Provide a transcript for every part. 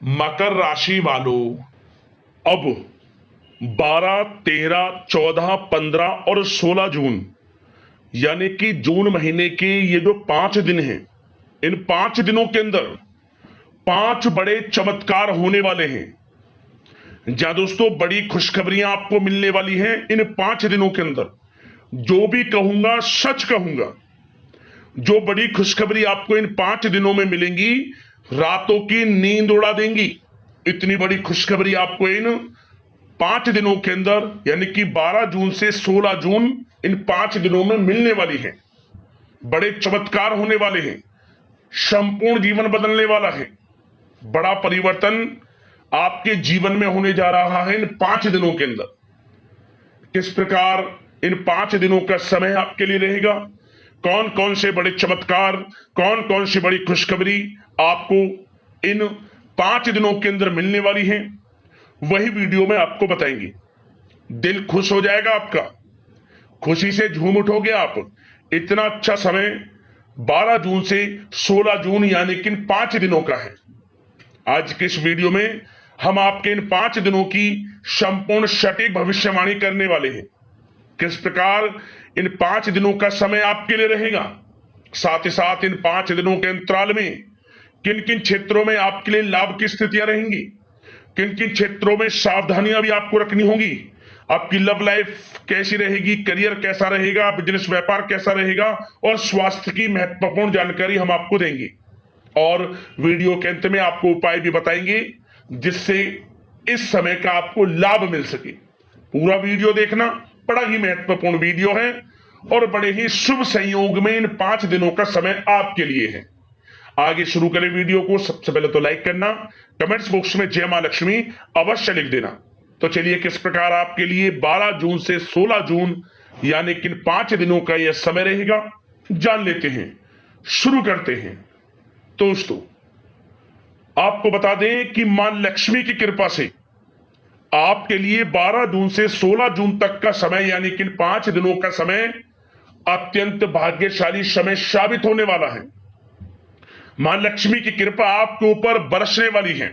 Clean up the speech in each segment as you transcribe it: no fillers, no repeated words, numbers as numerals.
मकर राशि वालों, अब 12, 13, 14, 15 और 16 जून यानी कि जून महीने के ये जो 5 दिन हैं, इन 5 दिनों के अंदर 5 बड़े चमत्कार होने वाले हैं। जहां दोस्तों बड़ी खुशखबरियां आपको मिलने वाली हैं इन 5 दिनों के अंदर। जो भी कहूंगा सच कहूंगा। जो बड़ी खुशखबरी आपको इन 5 दिनों में मिलेंगी, रातों की नींद उड़ा देंगी। इतनी बड़ी खुशखबरी आपको इन 5 दिनों के अंदर यानी कि 12 जून से 16 जून इन 5 दिनों में मिलने वाली है। बड़े चमत्कार होने वाले हैं। संपूर्ण जीवन बदलने वाला है। बड़ा परिवर्तन आपके जीवन में होने जा रहा है इन 5 दिनों के अंदर। किस प्रकार इन 5 दिनों का समय आपके लिए रहेगा, कौन कौन से बड़े चमत्कार, कौन कौन सी बड़ी खुशखबरी आपको इन 5 दिनों के अंदर मिलने वाली है, वही वीडियो में आपको बताएंगे। दिल खुश हो जाएगा आपका, खुशी से झूम उठोगे आप। इतना अच्छा समय 12 जून से 16 जून यानी कि इन 5 दिनों का है। आज के इस वीडियो में हम आपके इन 5 दिनों की संपूर्ण सटीक भविष्यवाणी करने वाले हैं। किस प्रकार इन 5 दिनों का समय आपके लिए रहेगा, साथ ही साथ इन 5 दिनों के अंतराल में किन किन क्षेत्रों में आपके लिए लाभ की स्थितियां रहेंगी, किन किन क्षेत्रों में सावधानियां भी आपको रखनी होगी, आपकी लव लाइफ कैसी रहेगी, करियर कैसा रहेगा, बिजनेस व्यापार कैसा रहेगा, और स्वास्थ्य की महत्वपूर्ण जानकारी हम आपको देंगे। और वीडियो के अंत में आपको उपाय भी बताएंगे जिससे इस समय का आपको लाभ मिल सके। पूरा वीडियो देखना, बड़ा ही महत्वपूर्ण वीडियो है और बड़े ही शुभ संयोग में इन 5 दिनों का समय आपके लिए है। आगे शुरू करें वीडियो को। सबसे पहले तो लाइक करना, कमेंट्स बॉक्स में जय मां लक्ष्मी अवश्य लिख देना। तो चलिए किस प्रकार आपके लिए 12 जून से 16 जून यानी कि 5 दिनों का यह समय रहेगा, जान लेते हैं। शुरू करते हैं। दोस्तों, आपको बता दें कि मां लक्ष्मी की कृपा से आपके लिए 12 जून से 16 जून तक का समय यानी कि 5 दिनों का समय अत्यंत भाग्यशाली समय साबित होने वाला है। मां लक्ष्मी की कृपा आपके ऊपर बरसने वाली है।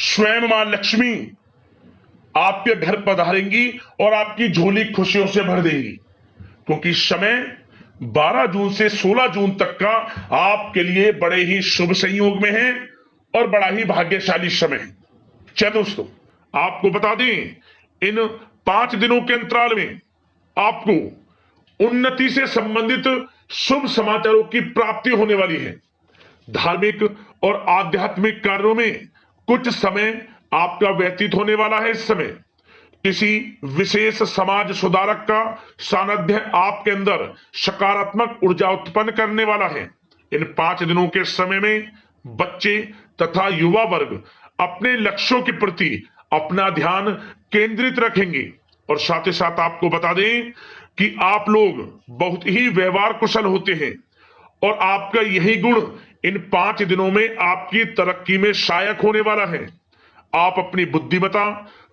स्वयं मां लक्ष्मी आपके घर पधारेंगी और आपकी झोली खुशियों से भर देंगी, क्योंकि समय 12 जून से 16 जून तक का आपके लिए बड़े ही शुभ संयोग में है और बड़ा ही भाग्यशाली समय है। चलिए दोस्तों, आपको बता दें इन 5 दिनों के अंतराल में आपको उन्नति से संबंधित शुभ समाचारों की प्राप्ति होने वाली है। धार्मिक और आध्यात्मिक कार्यों में कुछ समय आपका व्यतीत होने वाला है। इस समय किसी विशेष समाज सुधारक का सानिध्य आपके अंदर सकारात्मक ऊर्जा उत्पन्न करने वाला है। इन 5 दिनों के समय में बच्चे तथा युवा वर्ग अपने लक्ष्यों के प्रति अपना ध्यान केंद्रित रखेंगे। और साथ ही साथ आपको बता दें कि आप लोग बहुत ही व्यवहार कुशल होते हैं और आपका यही गुण इन 5 दिनों में आपकी तरक्की में सहायक होने वाला है। आप अपनी बुद्धिमत्ता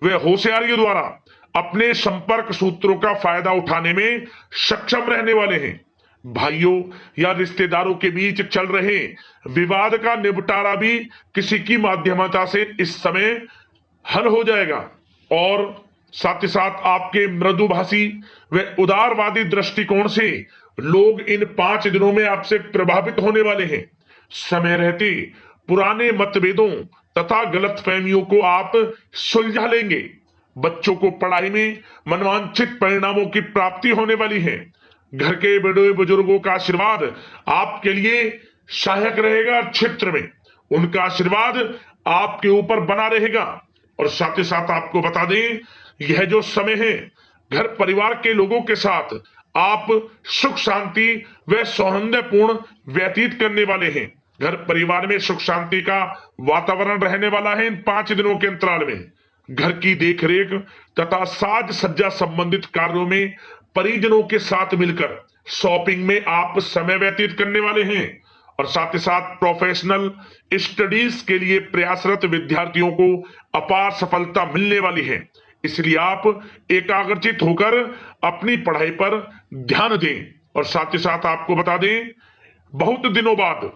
व होशियारी द्वारा अपने संपर्क सूत्रों का फायदा उठाने में सक्षम रहने वाले हैं। भाइयों या रिश्तेदारों के बीच चल रहे विवाद का निपटारा भी किसी की माध्यमता से इस समय हल हो जाएगा। और साथ ही साथ आपके मृदुभाषी व उदारवादी दृष्टिकोण से लोग इन 5 दिनों में आपसे प्रभावित होने वाले हैं। समय रहते पुराने मतभेदों तथा गलतफहमियों को आप सुलझा लेंगे। बच्चों को पढ़ाई में मनवांछित परिणामों की प्राप्ति होने वाली है। घर के बड़े बुजुर्गों का आशीर्वाद आपके लिए सहायक रहेगा। क्षेत्र में उनका आशीर्वाद आपके ऊपर बना रहेगा। और साथ ही साथ आपको बता दें, यह जो समय है घर परिवार के लोगों के साथ आप सुख शांति व सौहार्दपूर्ण व्यतीत करने वाले हैं। घर परिवार में सुख शांति का वातावरण रहने वाला है। इन 5 दिनों के अंतराल में घर की देखरेख तथा साज सज्जा संबंधित कार्यों में परिजनों के साथ मिलकर शॉपिंग में आप समय व्यतीत करने वाले हैं। और साथ ही साथ प्रोफेशनल स्टडीज के लिए प्रयासरत विद्यार्थियों को अपार सफलता मिलने वाली है। इसलिए आप एकाग्रचित होकर अपनी पढ़ाई पर ध्यान दें। और साथ ही साथ आपको बता दें, बहुत दिनों बाद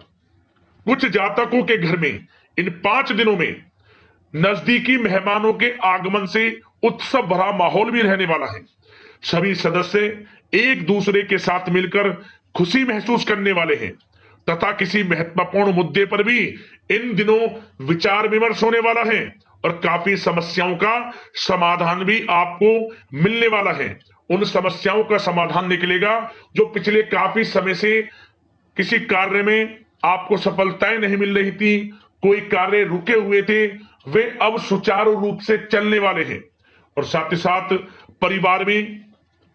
कुछ जातकों के घर में इन 5 दिनों में नजदीकी मेहमानों के आगमन से उत्सव भरा माहौल भी रहने वाला है। सभी सदस्य एक दूसरे के साथ मिलकर खुशी महसूस करने वाले हैं तथा किसी महत्वपूर्ण मुद्दे पर भी इन दिनों विचार विमर्श होने वाला है और काफी समस्याओं का समाधान भी आपको मिलने वाला है। उन समस्याओं का समाधान निकलेगा जो पिछले काफी समय से किसी कार्य में आपको सफलताएं नहीं मिल रही थी, कोई कार्य रुके हुए थे, वे अब सुचारू रूप से चलने वाले हैं। और साथ ही साथ परिवार में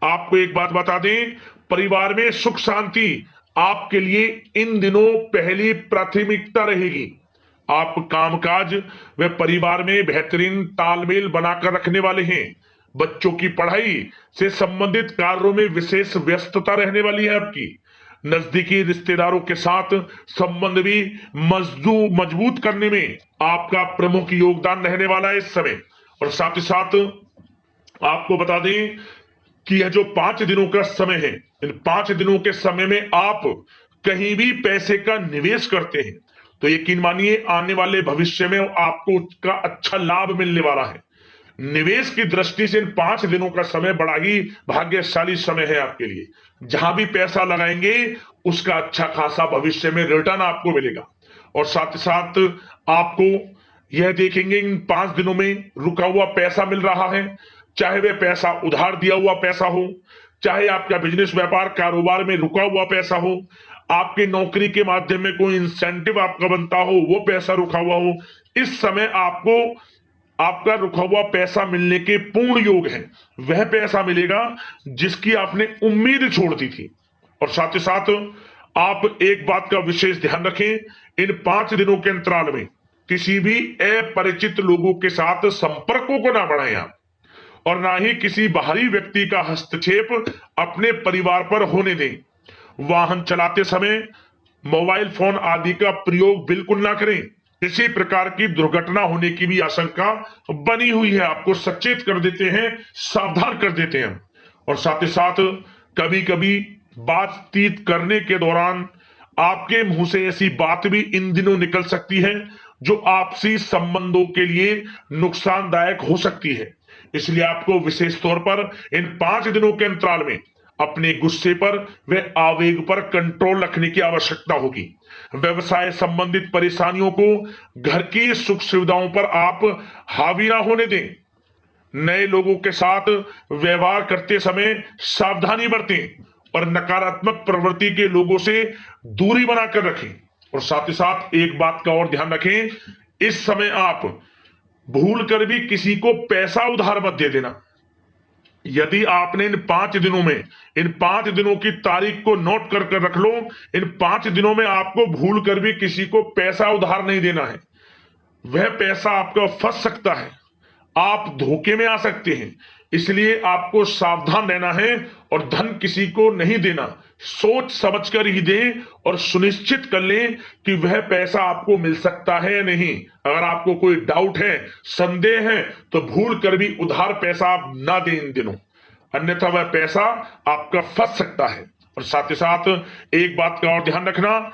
आपको एक बात बता दें, परिवार में सुख शांति आपके लिए इन दिनों पहली प्राथमिकता रहेगी। आप कामकाज व परिवार में बेहतरीन तालमेल बनाकर रखने वाले हैं। बच्चों की पढ़ाई से संबंधित कार्यों में विशेष व्यस्तता रहने वाली है आपकी। नजदीकी रिश्तेदारों के साथ संबंध भी मजबूत करने में आपका प्रमुख योगदान रहने वाला है इस समय। और साथ ही साथ आपको बता दें कि यह जो 5 दिनों का समय है, इन 5 दिनों के समय में आप कहीं भी पैसे का निवेश करते हैं तो यकीन मानिए आने वाले भविष्य में आपको उसका अच्छा लाभ मिलने वाला है। निवेश की दृष्टि से इन 5 दिनों का समय बड़ा ही भाग्यशाली समय है आपके लिए। जहां भी पैसा लगाएंगे उसका अच्छा खासा भविष्य में रिटर्न आपको मिलेगा। और साथ ही साथ आपको यह देखेंगे इन 5 दिनों में रुका हुआ पैसा मिल रहा है, चाहे वह पैसा उधार दिया हुआ पैसा हो, चाहे आपका बिजनेस व्यापार कारोबार में रुका हुआ पैसा हो, आपकी नौकरी के माध्यम में कोई इंसेंटिव आपका बनता हो, वो पैसा रुका हुआ हो, इस समय आपको आपका रुका हुआ पैसा मिलने के पूर्ण योग है। वह पैसा मिलेगा जिसकी आपने उम्मीद छोड़ दी थी। और साथ ही साथ आप एक बात का विशेष ध्यान रखें, इन 5 दिनों के अंतराल में किसी भी अपरिचित लोगों के साथ संपर्कों को ना बढ़ाएं आप, और ना ही किसी बाहरी व्यक्ति का हस्तक्षेप अपने परिवार पर होने दें। वाहन चलाते समय मोबाइल फोन आदि का प्रयोग बिल्कुल ना करें। किसी प्रकार की दुर्घटना होने की भी आशंका बनी हुई है, आपको सचेत कर देते हैं, सावधान कर देते हैं। और साथ ही साथ कभी कभी बातचीत करने के दौरान आपके मुंह से ऐसी बात भी इन दिनों निकल सकती है जो आपसी संबंधों के लिए नुकसानदायक हो सकती है। इसलिए आपको विशेष तौर पर इन 5 दिनों के अंतराल में अपने गुस्से पर व आवेग पर कंट्रोल रखने की आवश्यकता होगी। व्यवसाय संबंधित परेशानियों को घर की सुख सुविधाओं पर आप हावी ना होने दें। नए लोगों के साथ व्यवहार करते समय सावधानी बरतें और नकारात्मक प्रवृत्ति के लोगों से दूरी बनाकर रखें। और साथ ही साथ एक बात का और ध्यान रखें, इस समय आप भूल कर भी किसी को पैसा उधार मत दे देना। यदि आपने इन 5 दिनों में इन 5 दिनों की तारीख को नोट कर कर रख लो, इन 5 दिनों में आपको भूल कर भी किसी को पैसा उधार नहीं देना है। वह पैसा आपका फंस सकता है, आप धोखे में आ सकते हैं। इसलिए आपको सावधान रहना है और धन किसी को नहीं देना। सोच समझ कर ही दें और सुनिश्चित कर लें कि वह पैसा आपको मिल सकता है या नहीं। अगर आपको कोई डाउट है, संदेह है, तो भूल कर भी उधार पैसा आप ना दें इन दिनों, अन्यथा वह पैसा आपका फंस सकता है। और साथ ही साथ एक बात का और ध्यान रखना,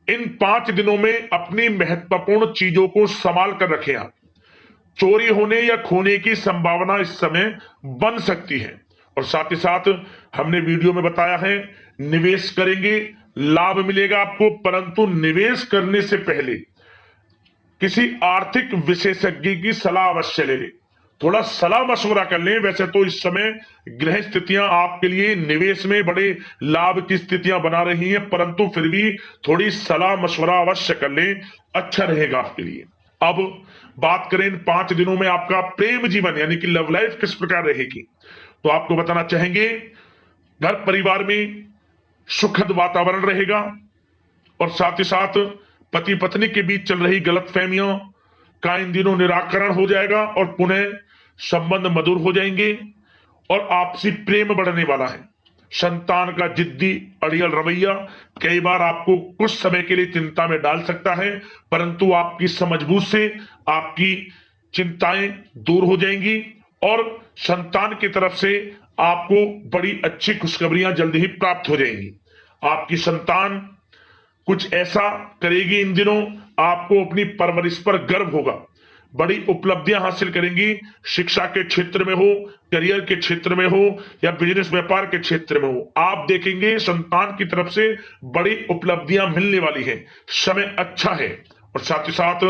इन 5 दिनों में अपनी महत्वपूर्ण चीजों को संभाल कर रखें आप। चोरी होने या खोने की संभावना इस समय बन सकती है। और साथ ही साथ हमने वीडियो में बताया है, निवेश करेंगे लाभ मिलेगा आपको, परंतु निवेश करने से पहले किसी आर्थिक विशेषज्ञ की सलाह अवश्य ले लें, थोड़ा सलाह मशवरा कर लें। वैसे तो इस समय ग्रह स्थितियां आपके लिए निवेश में बड़े लाभ की स्थितियां बना रही हैं, परंतु फिर भी थोड़ी सलाह मशवरा अवश्य कर लें, अच्छा रहेगा आपके लिए। अब बात करें इन 5 दिनों में आपका प्रेम जीवन यानी कि लव लाइफ किस प्रकार रहेगी, तो आपको बताना चाहेंगे घर परिवार में सुखद वातावरण रहेगा। और साथ ही साथ पति पत्नी के बीच चल रही गलतफहमियों का इन दिनों निराकरण हो जाएगा और पुनः संबंध मधुर हो जाएंगे और आपसी प्रेम बढ़ने वाला है। संतान का जिद्दी अड़ियल रवैया कई बार आपको कुछ समय के लिए चिंता में डाल सकता है, परंतु आपकी समझबूझ से आपकी चिंताएं दूर हो जाएंगी और संतान की तरफ से आपको बड़ी अच्छी खुशखबरियां जल्दी ही प्राप्त हो जाएंगी। आपकी संतान कुछ ऐसा करेगी इन दिनों, आपको अपनी परवरिश पर गर्व होगा। बड़ी उपलब्धियां हासिल करेंगी। शिक्षा के क्षेत्र में हो, करियर के क्षेत्र में हो या बिजनेस व्यापार के क्षेत्र में हो, आप देखेंगे संतान की तरफ से बड़ी उपलब्धियां मिलने वाली है। समय अच्छा है और साथ ही साथ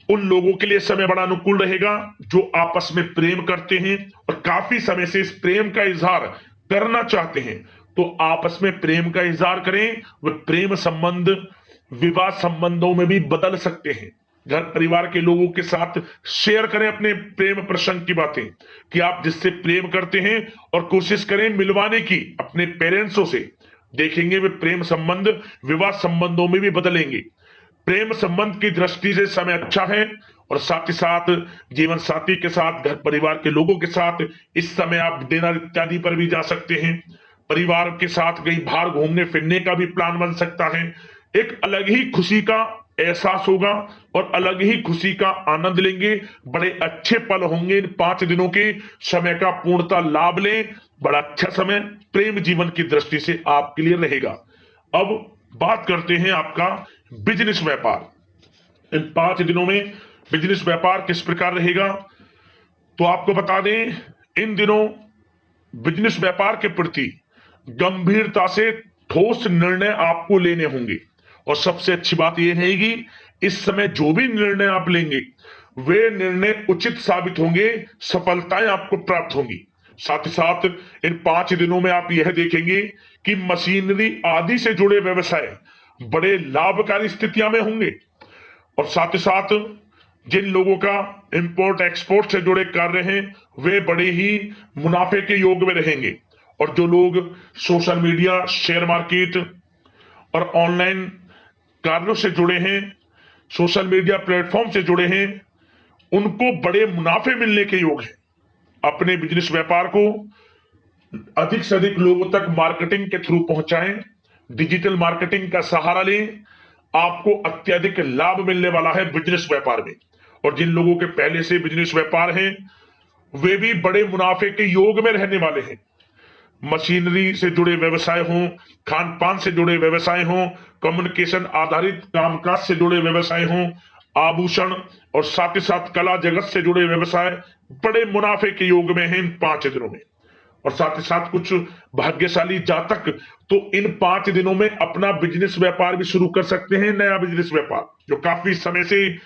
उन लोगों के लिए समय बड़ा अनुकूल रहेगा जो आपस में प्रेम करते हैं और काफी समय से इस प्रेम का इजहार करना चाहते हैं। तो आपस में प्रेम का इजहार करें। वह प्रेम संबंध विवाह संबंधों में भी बदल सकते हैं। घर परिवार के लोगों के साथ शेयर करें अपने प्रेम प्रसंग की बातें कि आप जिससे प्रेम करते हैं और कोशिश करें मिलवाने की अपने पेरेंट्सों से। देखेंगे वे प्रेम संबंध विवाह संबंधों में भी बदलेंगे। प्रेम संबंध की दृष्टि से समय अच्छा है और साथ ही साथ जीवन साथी के साथ, घर परिवार के लोगों के साथ इस समय आप डिनर इत्यादि पर भी जा सकते हैं। परिवार के साथ कहीं बाहर घूमने फिरने का भी प्लान बन सकता है। एक अलग ही खुशी का एहसास होगा और अलग ही खुशी का आनंद लेंगे। बड़े अच्छे पल होंगे। इन 5 दिनों के समय का पूर्णता लाभ लें। बड़ा अच्छा समय प्रेम जीवन की दृष्टि से आपके लिए रहेगा। अब बात करते हैं आपका बिजनेस व्यापार। इन 5 दिनों में बिजनेस व्यापार किस प्रकार रहेगा, तो आपको बता दें, इन दिनों बिजनेस व्यापार के प्रति गंभीरता से ठोस निर्णय आपको लेने होंगे। और सबसे अच्छी बात यह रहेगी, इस समय जो भी निर्णय आप लेंगे वे निर्णय उचित साबित होंगे, सफलताएं आपको प्राप्त होंगी। साथ ही साथ इन 5 दिनों में आप यह देखेंगे कि मशीनरी आदि से जुड़े व्यवसाय बड़े लाभकारी स्थितियां में होंगे। और साथ ही साथ जिन लोगों का इंपोर्ट एक्सपोर्ट से जुड़े कार्य हैं वे बड़े ही मुनाफे के योग में रहेंगे। और जो लोग सोशल मीडिया, शेयर मार्केट और ऑनलाइन कार्यों से जुड़े हैं, सोशल मीडिया प्लेटफॉर्म से जुड़े हैं, उनको बड़े मुनाफे मिलने के योग हैं। अपने बिजनेस व्यापार को अधिक से अधिक लोगों तक मार्केटिंग के थ्रू पहुंचाएं, डिजिटल मार्केटिंग का सहारा लें। आपको अत्यधिक लाभ मिलने वाला है बिजनेस व्यापार में। और जिन लोगों के पहले से बिजनेस व्यापार हैं वे भी बड़े मुनाफे के योग में रहने वाले हैं। मशीनरी से जुड़े व्यवसाय हों, खान पान से जुड़े व्यवसाय हों, कम्युनिकेशन आधारित कामकाज से जुड़े व्यवसाय हों, आभूषण और साथ ही साथ कला जगत से जुड़े व्यवसाय बड़े मुनाफे के योग में हैं इन 5 दिनों में। और साथ ही साथ कुछ भाग्यशाली जातक तो इन 5 दिनों में अपना बिजनेस व्यापार भी शुरू कर सकते हैं। नया बिजनेस व्यापार जो काफी समय से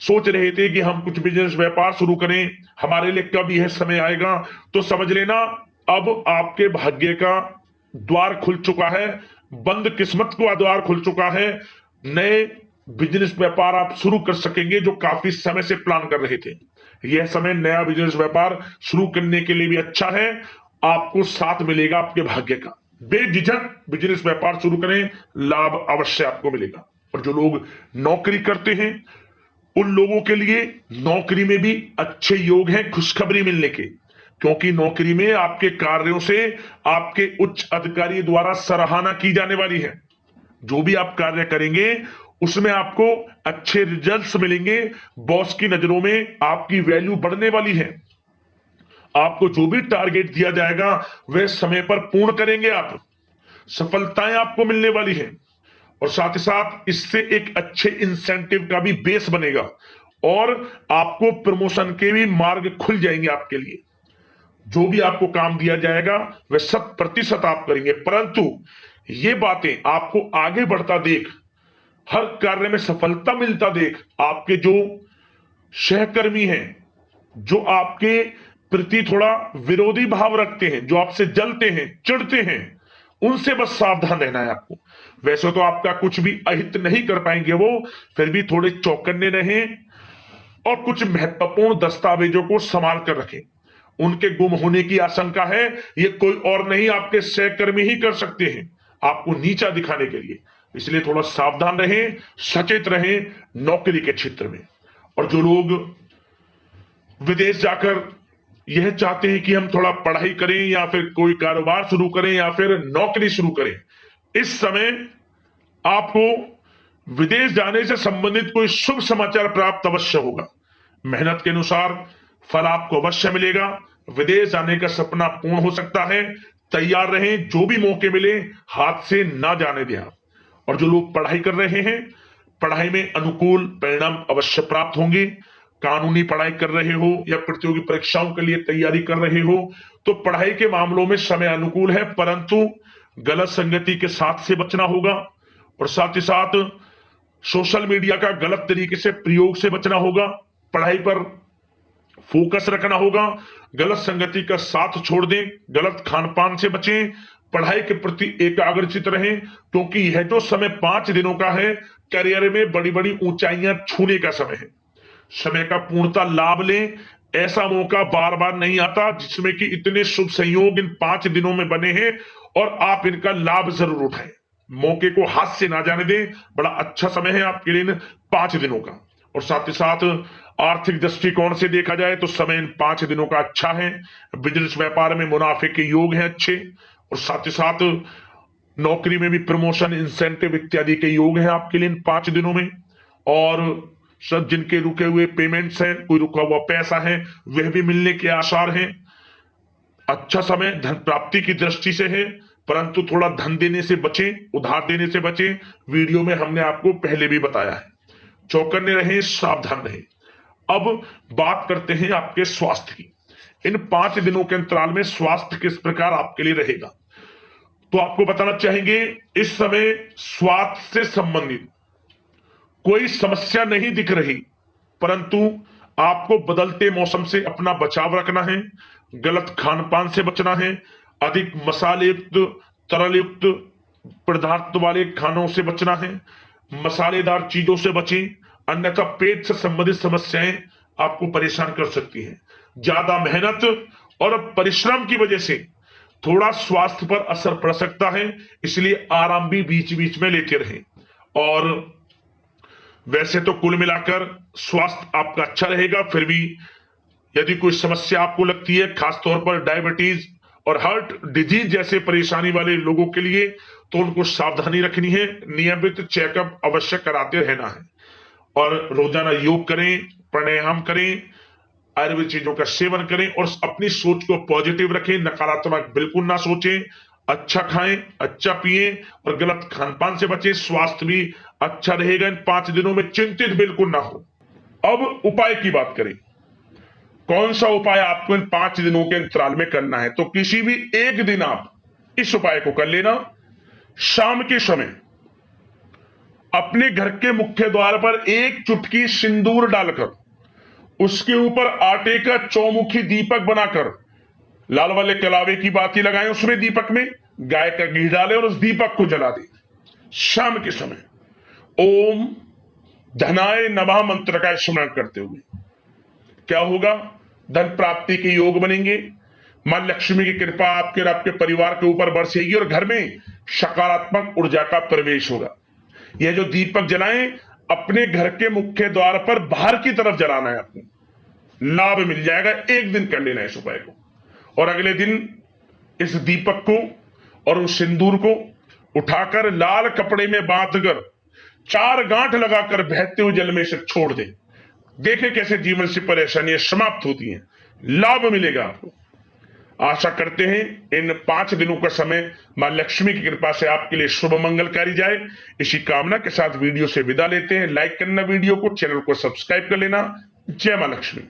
सोच रहे थे कि हम कुछ बिजनेस व्यापार शुरू करें, हमारे लिए कब यह समय आएगा, तो समझ लेना अब आपके भाग्य का द्वार खुल चुका है। बंद किस्मत का द्वार खुल चुका है। नए बिजनेस व्यापार आप शुरू कर सकेंगे जो काफी समय से प्लान कर रहे थे। यह समय नया बिजनेस व्यापार शुरू करने के लिए भी अच्छा है। आपको साथ मिलेगा आपके भाग्य का। बेझिझक बिजनेस व्यापार शुरू करें, लाभ अवश्य आपको मिलेगा। और जो लोग नौकरी करते हैं उन लोगों के लिए नौकरी में भी अच्छे योग हैं खुशखबरी मिलने के, क्योंकि नौकरी में आपके कार्यों से आपके उच्च अधिकारी द्वारा सराहना की जाने वाली है। जो भी आप कार्य करेंगे उसमें आपको अच्छे रिजल्ट्स मिलेंगे। बॉस की नजरों में आपकी वैल्यू बढ़ने वाली है। आपको जो भी टारगेट दिया जाएगा वह समय पर पूर्ण करेंगे आप। सफलताएं आपको मिलने वाली है। और साथ ही साथ इससे एक अच्छे इंसेंटिव का भी बेस बनेगा और आपको प्रमोशन के भी मार्ग खुल जाएंगे आपके लिए। जो भी आपको काम दिया जाएगा वह 100% आप करेंगे। परंतु ये बातें आपको आगे बढ़ता देख, हर कार्य में सफलता मिलता देख, आपके जो सहकर्मी हैं, जो आपके प्रति थोड़ा विरोधी भाव रखते हैं, जो आपसे जलते हैं, चिढ़ते हैं, उनसे बस सावधान रहना है आपको। वैसे तो आपका कुछ भी अहित नहीं कर पाएंगे वो, फिर भी थोड़े चौकन्ने रहें और कुछ महत्वपूर्ण दस्तावेजों को संभाल कर रखें। उनके गुम होने की आशंका है, ये कोई और नहीं आपके सहकर्मी ही कर सकते हैं आपको नीचा दिखाने के लिए। इसलिए थोड़ा सावधान रहें, सचेत रहें नौकरी के क्षेत्र में। और जो लोग विदेश जाकर यह चाहते हैं कि हम थोड़ा पढ़ाई करें या फिर कोई कारोबार शुरू करें या फिर नौकरी शुरू करें, इस समय आपको विदेश जाने से संबंधित कोई शुभ समाचार प्राप्त अवश्य होगा। मेहनत के अनुसार फल आपको अवश्य मिलेगा। विदेश जाने का सपना पूर्ण हो सकता है। तैयार रहें, जो भी मौके मिले हाथ से ना जाने दें आप। और जो लोग पढ़ाई कर रहे हैं, पढ़ाई में अनुकूल परिणाम अवश्य प्राप्त होंगे। कानूनी पढ़ाई कर रहे हो या प्रतियोगी परीक्षाओं के लिए तैयारी कर रहे हो तो पढ़ाई के मामलों में समय अनुकूल है, परंतु गलत संगति के साथ से बचना होगा और साथ ही साथ सोशल मीडिया का गलत तरीके से प्रयोग से बचना होगा। पढ़ाई पर फोकस रखना होगा, गलत संगति का साथ छोड़ दें, गलत खान पान से बचें, पढ़ाई के प्रति एकाग्रचित रहें, क्योंकि यह जो समय 5 दिनों का है करियर में बड़ी बड़ी ऊंचाइयां छूने का समय है। समय का पूर्णतः लाभ लें, ऐसा मौका बार बार नहीं आता जिसमें कि इतने शुभ संयोग इन 5 दिनों में बने हैं और आप इनका लाभ जरूर उठाएं। मौके को हाथ से ना जाने दें, बड़ा अच्छा समय है आपके लिए इन 5 दिनों का। और साथ ही साथ आर्थिक दृष्टिकोण से देखा जाए तो समय इन 5 दिनों का अच्छा है। बिजनेस व्यापार में मुनाफे के योग हैं अच्छे, और साथ ही साथ नौकरी में भी प्रमोशन, इंसेंटिव इत्यादि के योग हैं आपके लिए इन 5 दिनों में। और सब जिनके रुके हुए पेमेंट्स हैं, कोई रुका हुआ पैसा है, वह भी मिलने के आसार हैं। अच्छा समय धन प्राप्ति की दृष्टि से है, परंतु थोड़ा धन देने से बचें, उधार देने से बचें। वीडियो में हमने आपको पहले भी बताया है। चौकन्ने रहें, सावधान रहें। अब बात करते हैं आपके स्वास्थ्य की। इन 5 दिनों के अंतराल में स्वास्थ्य किस प्रकार आपके लिए रहेगा, तो आपको बताना चाहेंगे इस समय स्वास्थ्य से संबंधित कोई समस्या नहीं दिख रही, परंतु आपको बदलते मौसम से अपना बचाव रखना है, गलत खान पान से बचना है, अधिक मसाले युक्त, तरल युक्त पदार्थ वाले खानों से बचना है, मसालेदार चीजों से बचें, अन्यथा पेट से संबंधित समस्याएं आपको परेशान कर सकती हैं। ज्यादा मेहनत और परिश्रम की वजह से थोड़ा स्वास्थ्य पर असर पड़ सकता है, इसलिए आराम भी बीच बीच में लेते रहें। और वैसे तो कुल मिलाकर स्वास्थ्य आपका अच्छा रहेगा, फिर भी यदि कोई समस्या आपको लगती है, खासतौर पर डायबिटीज और हार्ट डिजीज जैसे परेशानी वाले लोगों के लिए, तो उनको सावधानी रखनी है, नियमित चेकअप अवश्य कराते रहना है और रोजाना योग करें, प्राणायाम करें, आयुर्वेद चीजों का सेवन करें और अपनी सोच को पॉजिटिव रखें, नकारात्मक बिल्कुल ना सोचें, अच्छा खाएं, अच्छा पिएं और गलत खान पान से बचें। स्वास्थ्य भी अच्छा रहेगा इन 5 दिनों में, चिंतित बिल्कुल ना हो। अब उपाय की बात करें, कौन सा उपाय आपको इन 5 दिनों के अंतराल में करना है, तो किसी भी एक दिन आप इस उपाय को कर लेना। शाम के समय अपने घर के मुख्य द्वार पर 1 चुटकी सिंदूर डालकर उसके ऊपर आटे का चौमुखी दीपक बनाकर लाल वाले कलावे की बाती लगाएं, उसमें दीपक में गाय का घी डालें और उस दीपक को जला दें। शाम के समय ओम धनाय नमः मंत्र का स्मरण करते हुए क्या होगा, धन प्राप्ति के योग बनेंगे, मां लक्ष्मी की कृपा आपके और आपके परिवार के ऊपर बरसेगी और घर में सकारात्मक ऊर्जा का प्रवेश होगा। यह जो दीपक जलाएं अपने घर के मुख्य द्वार पर बाहर की तरफ जलाना है, आपको लाभ मिल जाएगा। एक दिन कर लेना है इस उपाय को और अगले दिन इस दीपक को और उस सिंदूर को उठाकर लाल कपड़े में बांधकर 4 गांठ लगाकर बहते हुए जल में से छोड़ दें। देखें कैसे जीवन से परेशानियां समाप्त होती हैं, लाभ मिलेगा आपको। आशा करते हैं इन 5 दिनों का समय मां लक्ष्मी की कृपा से आपके लिए शुभ मंगलकारी जाए। इसी कामना के साथ वीडियो से विदा लेते हैं। लाइक करना वीडियो को, चैनल को सब्सक्राइब कर लेना। जय मां लक्ष्मी।